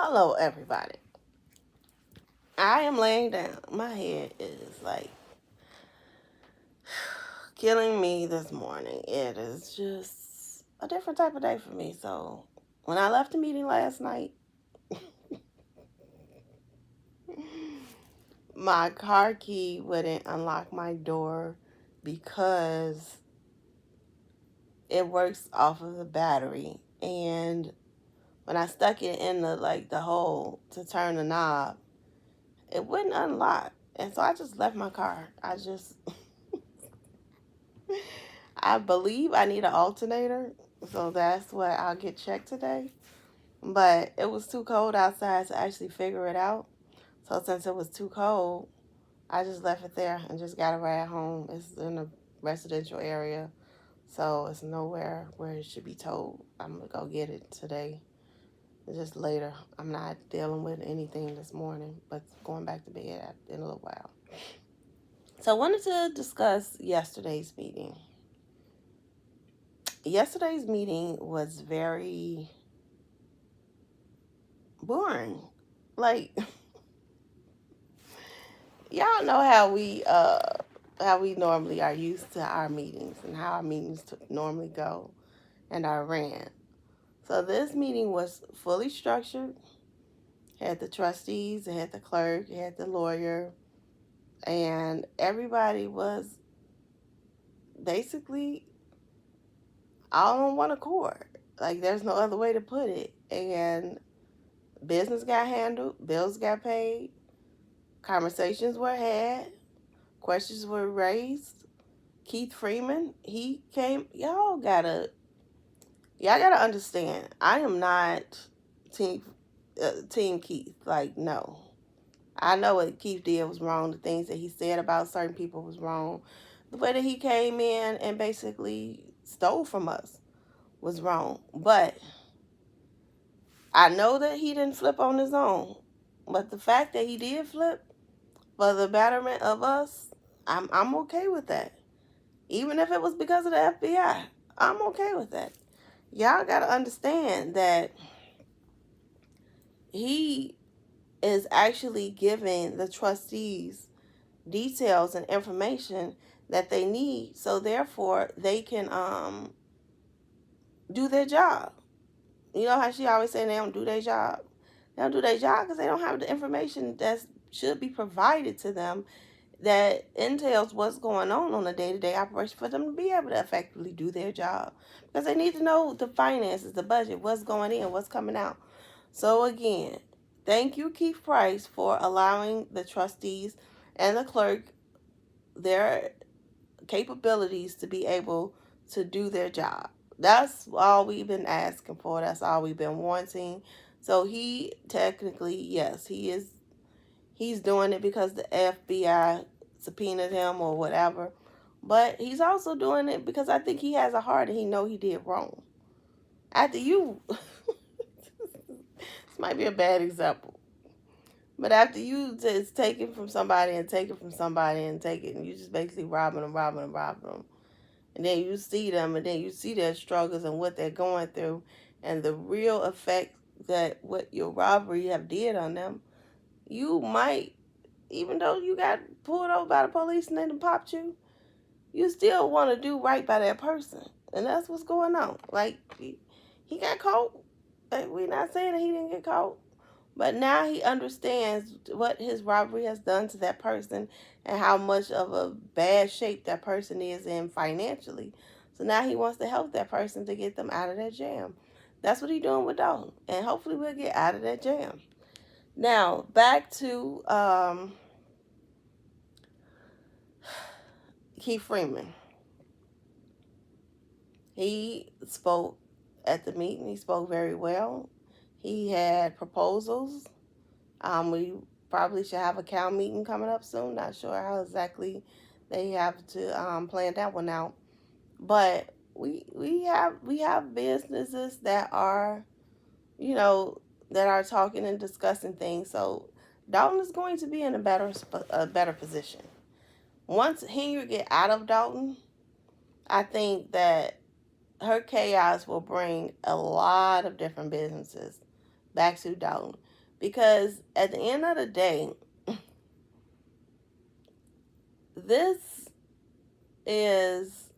Hello, everybody. I am laying down. My head is like killing me this morning. It is just a different type of day for me. So, when I left the meeting last night, my car key wouldn't unlock my door because it works off of the battery. And when I stuck it in the hole to turn the knob, it wouldn't unlock. And so I just left my car. I believe I need an alternator, so that's what I'll get checked today. But it was too cold outside to actually figure it out. So since it was too cold, I just left it there and just got it right at home. It's in a residential area, so it's nowhere where it should be towed. I'm gonna go get it today. Just later. I'm not dealing with anything this morning, but going back to bed in a little while. So I wanted to discuss yesterday's meeting. Yesterday's meeting was very boring. Like y'all know how we normally are used to our meetings and how our meetings normally go and are ran. So this meeting was fully structured. It had the trustees, it had the clerk, it had the lawyer, and everybody was basically all on one accord. Like there's no other way to put it. And business got handled, bills got paid, conversations were had, questions were raised. Keith Freeman, he came. Y'all gotta understand. I am not team team Keith. Like no, I know what Keith did was wrong. The things that he said about certain people was wrong. The way that he came in and basically stole from us was wrong. But I know that he didn't flip on his own. But the fact that he did flip for the betterment of us, I'm okay with that. Even if it was because of the FBI, I'm okay with that. Y'all got to understand that he is actually giving the trustees details and information that they need, so therefore they can do their job. You know how she always say they don't do their job? They don't do their job because they don't have the information that should be provided to them that entails what's going on a day-to-day operation for them to be able to effectively do their job, because they need to know the finances, the budget, what's going in, what's coming out. So again, thank you, Keith Price, for allowing the trustees and the clerk their capabilities to be able to do their job. That's all we've been asking for. That's all we've been wanting. So he technically, yes, he's doing it because the FBI subpoenaed him or whatever. But he's also doing it because I think he has a heart and he know he did wrong. After you, this might be a bad example, but after you just take it from somebody and take it from somebody and take it, and you just basically robbing them, and then you see them, and then you see their struggles and what they're going through, and the real effect that what your robbery have did on them, you might, even though you got pulled over by the police and they done popped you, you still want to do right by that person. And that's what's going on. Like, he got caught. Like, we're not saying that he didn't get caught. But now he understands what his robbery has done to that person and how much of a bad shape that person is in financially. So now he wants to help that person to get them out of that jam. That's what he's doing with Dalton. And hopefully we'll get out of that jam. Now, back to Keith Freeman. He spoke at the meeting. He spoke very well. He had proposals. We probably should have a cow meeting coming up soon. Not sure how exactly they have to plan that one out. But we have businesses that are, that are talking and discussing things. So Dalton is going to be in a better position. Once Henyard get out of Dalton, I think that her chaos will bring a lot of different businesses back to Dalton. Because at the end of the day, this is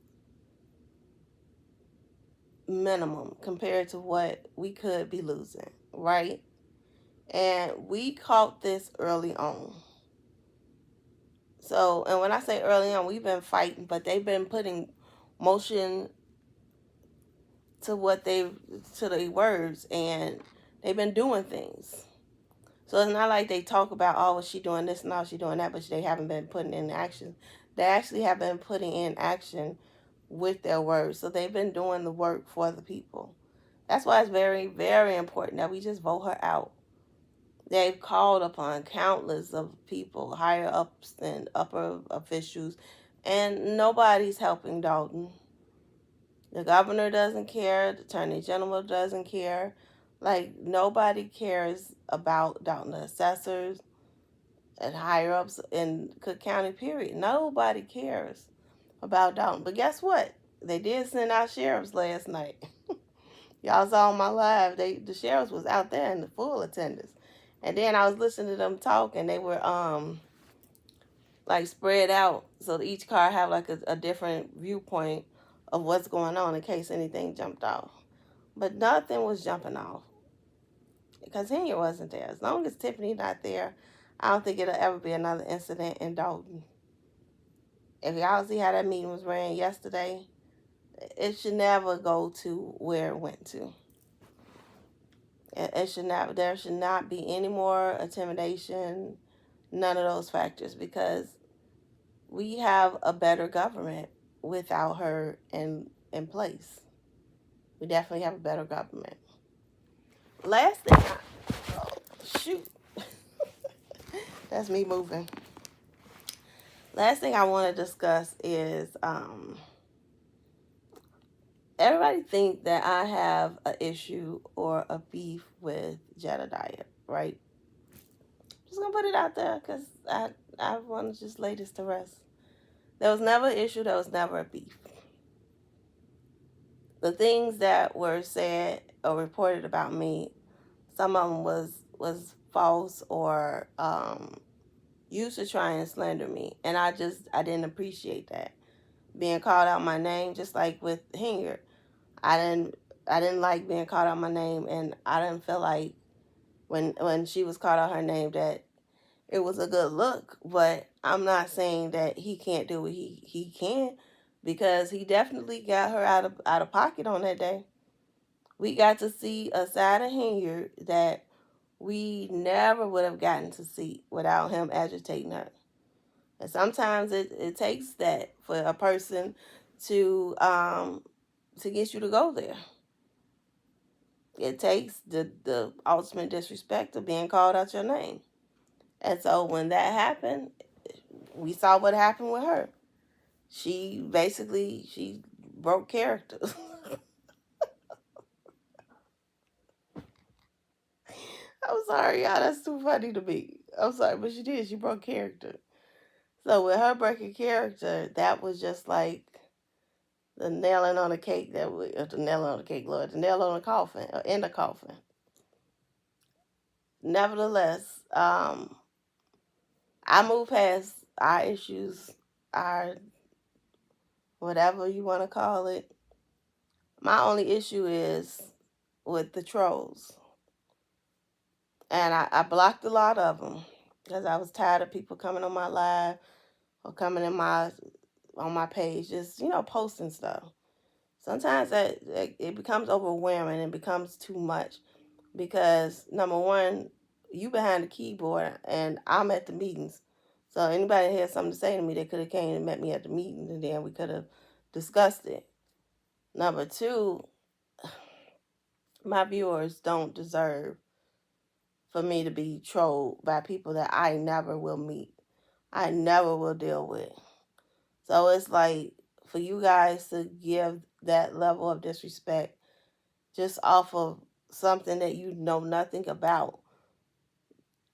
minimum compared to what we could be losing, right? And we caught this early on. So, and when I say early on, we've been fighting, but they've been putting motion to what they to the words, and they've been doing things. So it's not like they talk about, oh, well, she doing this and oh, she doing that, but they haven't been putting in action. They actually have been putting in action with their words. So they've been doing the work for the people. That's why it's very, very important that we just vote her out. They've called upon countless of people, higher ups and upper officials, and nobody's helping Dalton. The governor doesn't care. The attorney general doesn't care. Like, nobody cares about Dalton. The assessors and higher ups in Cook County, period. Nobody cares about Dalton. But guess what? They did send out sheriffs last night. Y'all saw my live. The sheriffs was out there in the full attendance. And then I was listening to them talk, and they were like spread out, so each car have like a different viewpoint of what's going on in case anything jumped off. But nothing was jumping off because Henyard wasn't there. As long as Tiffany's not there, I don't think it'll ever be another incident in Dolton. If y'all see how that meeting was ran yesterday, it should never go to where it went to. It should not. There should not be any more intimidation. None of those factors, because we have a better government without her in place. We definitely have a better government. Last thing, oh, shoot, that's me moving. Last thing I want to discuss is everybody think that I have an issue or a beef with Jedediah, right? Just gonna put it out there because I want to just lay this to rest. There was never an issue. There was never a beef. The things that were said or reported about me, some of them was false or used to try and slander me, and I didn't appreciate that. Being called out my name, just like with Henyard, I didn't like being called out my name, and I didn't feel like when she was called out her name that it was a good look. But I'm not saying that he can't do what he can, because he definitely got her out of pocket on that day. We got to see a side of Henyard that we never would have gotten to see without him agitating her. And sometimes it takes that for a person to get you to go there. It takes the ultimate disrespect of being called out your name. And so when that happened, we saw what happened with her. She broke character. I'm sorry, y'all. That's too funny to me. I'm sorry, but she did. She broke character. So with her breaking character, that was just like the nailing on the cake the nail on the cake, Lord, the nail on the coffin, or in the coffin. Nevertheless, I moved past our issues, our whatever you want to call it. My only issue is with the trolls. And I blocked a lot of them because I was tired of people coming on my live or coming on my page, just, posting stuff. Sometimes that it becomes overwhelming and becomes too much because, number one, you behind the keyboard and I'm at the meetings. So anybody had something to say to me, they could have came and met me at the meeting, and then we could have discussed it. Number two, my viewers don't deserve for me to be trolled by people that I never will meet. I never will deal with. So it's like, for you guys to give that level of disrespect just off of something that you know nothing about,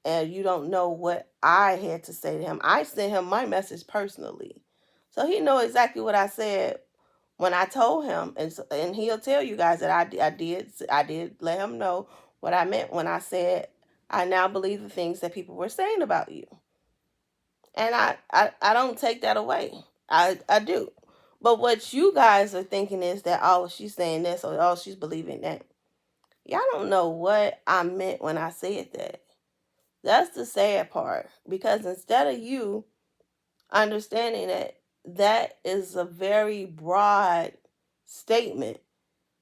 and you don't know what I had to say to him. I sent him my message personally, so he know exactly what I said when I told him, and he'll tell you guys that I did let him know what I meant when I said I now believe the things that people were saying about you. And I don't take that away. I do. But what you guys are thinking is that, oh, she's saying this, or oh, she's believing that. Y'all don't know what I meant when I said that. That's the sad part. Because instead of you understanding that that is a very broad statement,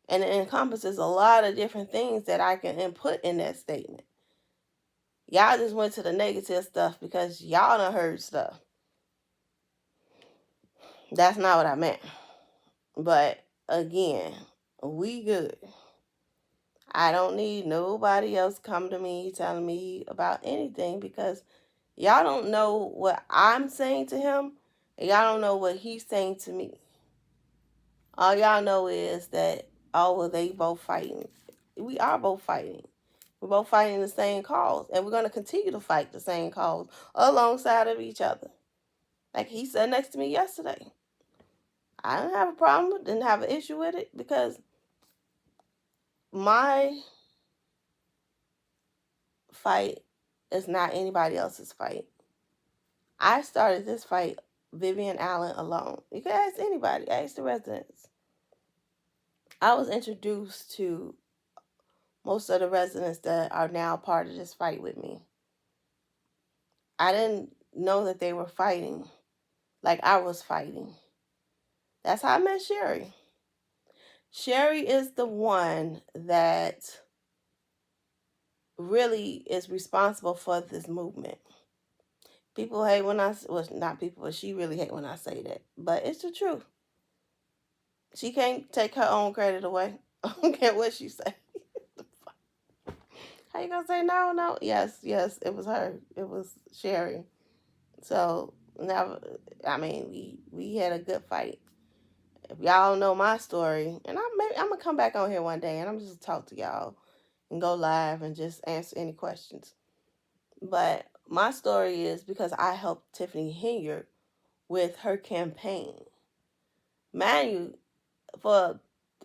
and it encompasses a lot of different things that I can input in that statement. Y'all just went to the negative stuff because y'all done heard stuff. That's not what I meant. But again, we good. I don't need nobody else come to me telling me about anything because y'all don't know what I'm saying to him, and y'all don't know what he's saying to me. All y'all know is that, oh, well, they both fighting. We are both fighting. We're both fighting the same cause, and we're going to continue to fight the same cause alongside of each other. Like he said next to me yesterday. I didn't have a problem, didn't have an issue with it because my fight is not anybody else's fight. I started this fight, Vivian Allen, alone. You can ask anybody, ask the residents. I was introduced to most of the residents that are now part of this fight with me. I didn't know that they were fighting like I was fighting. That's how I met Sherry. Sherry is the one that really is responsible for this movement. People hate when well, not people, but she really hate when I say that. But it's the truth. She can't take her own credit away. I don't care what she say. How you gonna say no? No. Yes, it was her. It was Sherry. So now, I mean, we had a good fight. If y'all know my story, and I'm gonna come back on here one day and I'm just talk to y'all and go live and just answer any questions. But my story is because I helped Tiffany Henyard with her campaign. Mind you, for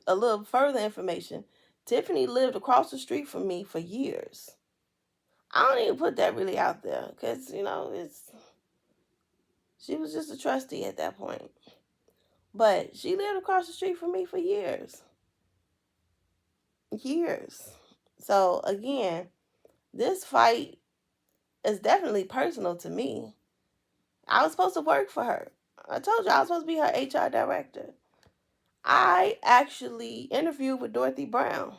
a little further information, Tiffany lived across the street from me for years. I don't even put that really out there because, she was just a trustee at that point. But she lived across the street from me for years. Years. So, again, this fight is definitely personal to me. I was supposed to work for her. I told you I was supposed to be her HR director. I actually interviewed with Dorothy Brown.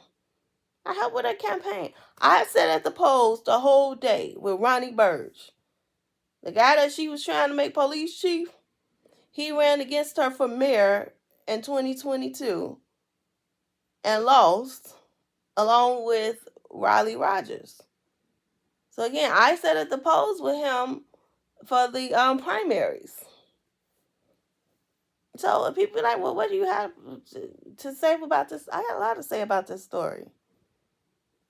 I helped with her campaign. I sat at the polls the whole day with Ronnie Burge. The guy that she was trying to make police chief, he ran against her for mayor in 2022 and lost along with Riley Rogers. So again, I sat at the polls with him for the primaries. So people are like, well, what do you have to say about this? I got a lot to say about this story.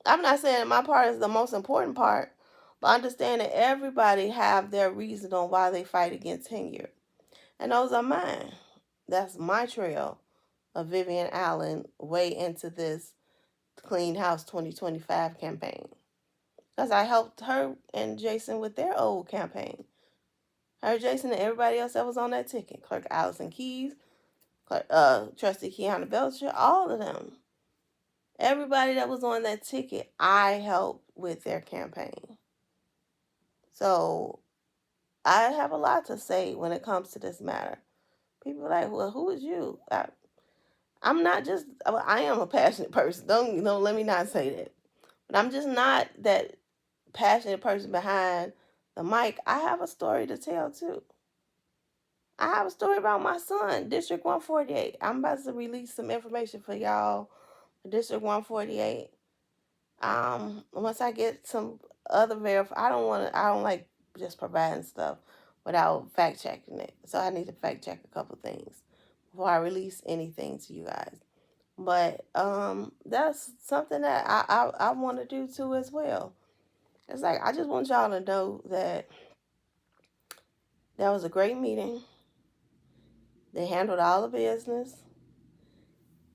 I'm not saying my part is the most important part, but understand that everybody have their reason on why they fight against Henyard. And those are mine. That's my trail of Vivian Allen way into this Clean House 2025 campaign. Because I helped her and Jason with their old campaign. Her, Jason, and everybody else that was on that ticket. Clerk Allison Keys, Trustee Kiana Belcher, all of them. Everybody that was on that ticket, I helped with their campaign. So I have a lot to say when it comes to this matter. People are like, well, who is you? I'm not just, I am a passionate person. Don't let me not say that. But I'm just not that passionate person behind the mic. I have a story to tell too. I have a story about my son, District 148. I'm about to release some information for y'all, District 148. Once I get some other I don't like just providing stuff without fact checking it. So I need to fact check a couple things before I release anything to you guys. But that's something that I want to do too as well. It's like I just want y'all to know that was a great meeting. They handled all the business.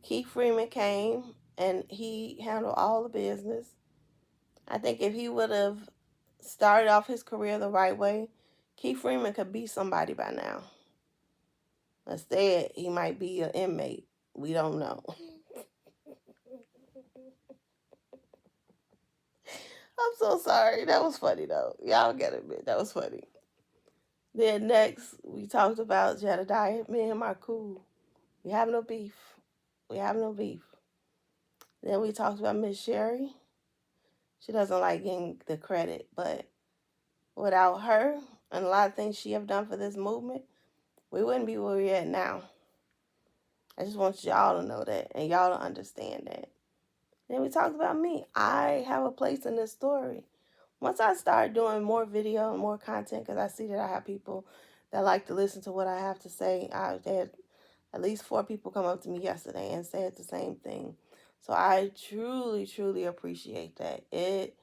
Keith Freeman came and he handled all the business. I think if he would have started off his career the right way, Keith Freeman could be somebody by now. Instead, he might be an inmate. We don't know. I'm so sorry. That was funny though. Y'all get it, that was funny. Then next, we talked about Jedediah. Me and him are cool. We have no beef. We have no beef. Then we talked about Miss Sherry. She doesn't like getting the credit, but without her and a lot of things she have done for this movement, we wouldn't be where we're at now. I just want y'all to know that and y'all to understand that. Then we talked about me. I have a place in this story. Once I start doing more video and more content, because I see that I have people that like to listen to what I have to say. I had at least 4 people come up to me yesterday and said the same thing. So I truly, truly appreciate that. It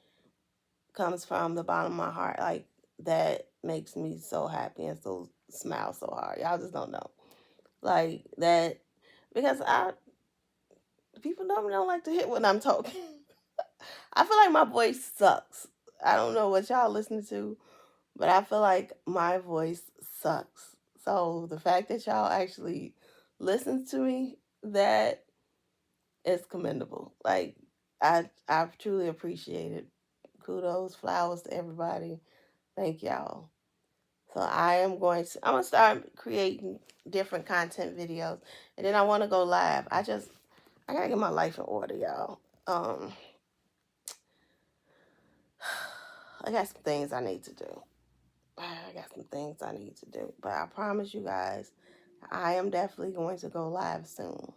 comes from the bottom of my heart. Like, that makes me so happy and so smile so hard. Y'all just don't know. Like, that, because people normally don't like to hear when I'm talking. I feel like my voice sucks. I don't know what y'all listening to, but I feel like my voice sucks. So the fact that y'all actually listen to me, that is commendable. Like, I truly appreciate it. Kudos, flowers to everybody. Thank y'all. So I'm gonna start creating different content videos, and then I want to go live. I gotta get my life in order, y'all. I got some things I need to do. But I promise you guys, I am definitely going to go live soon.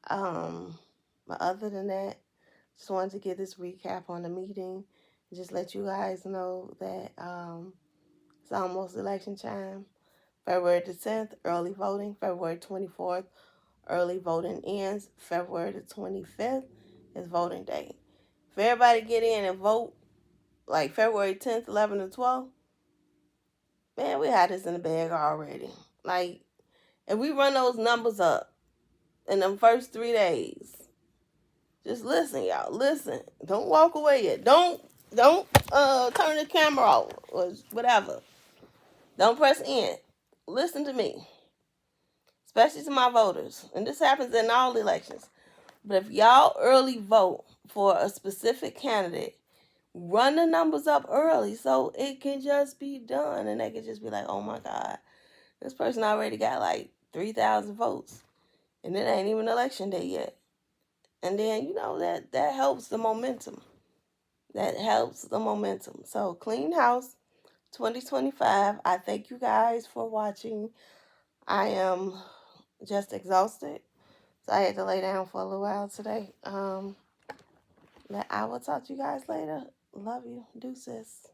But other than that, just wanted to give this recap on the meeting. Just let you guys know that it's almost election time. February the 10th, early voting. February 24th, early voting ends. February the 25th is voting day. If everybody get in and vote, like February 10th, 11th, and 12th, man, we had this in the bag already. Like, if we run those numbers up in them first 3 days, just listen, y'all. Listen. Don't walk away yet. Don't turn the camera off or whatever. Don't press end. Listen to me, especially to my voters. And this happens in all elections. But if y'all early vote for a specific candidate, run the numbers up early so it can just be done. And they can just be like, oh my God, this person already got like 3,000 votes. And it ain't even election day yet. And then, that helps the momentum. That helps the momentum. So, Clean House 2025. I thank you guys for watching. I am just exhausted. So I had to lay down for a little while today. But I will talk to you guys later. Love you. Deuces.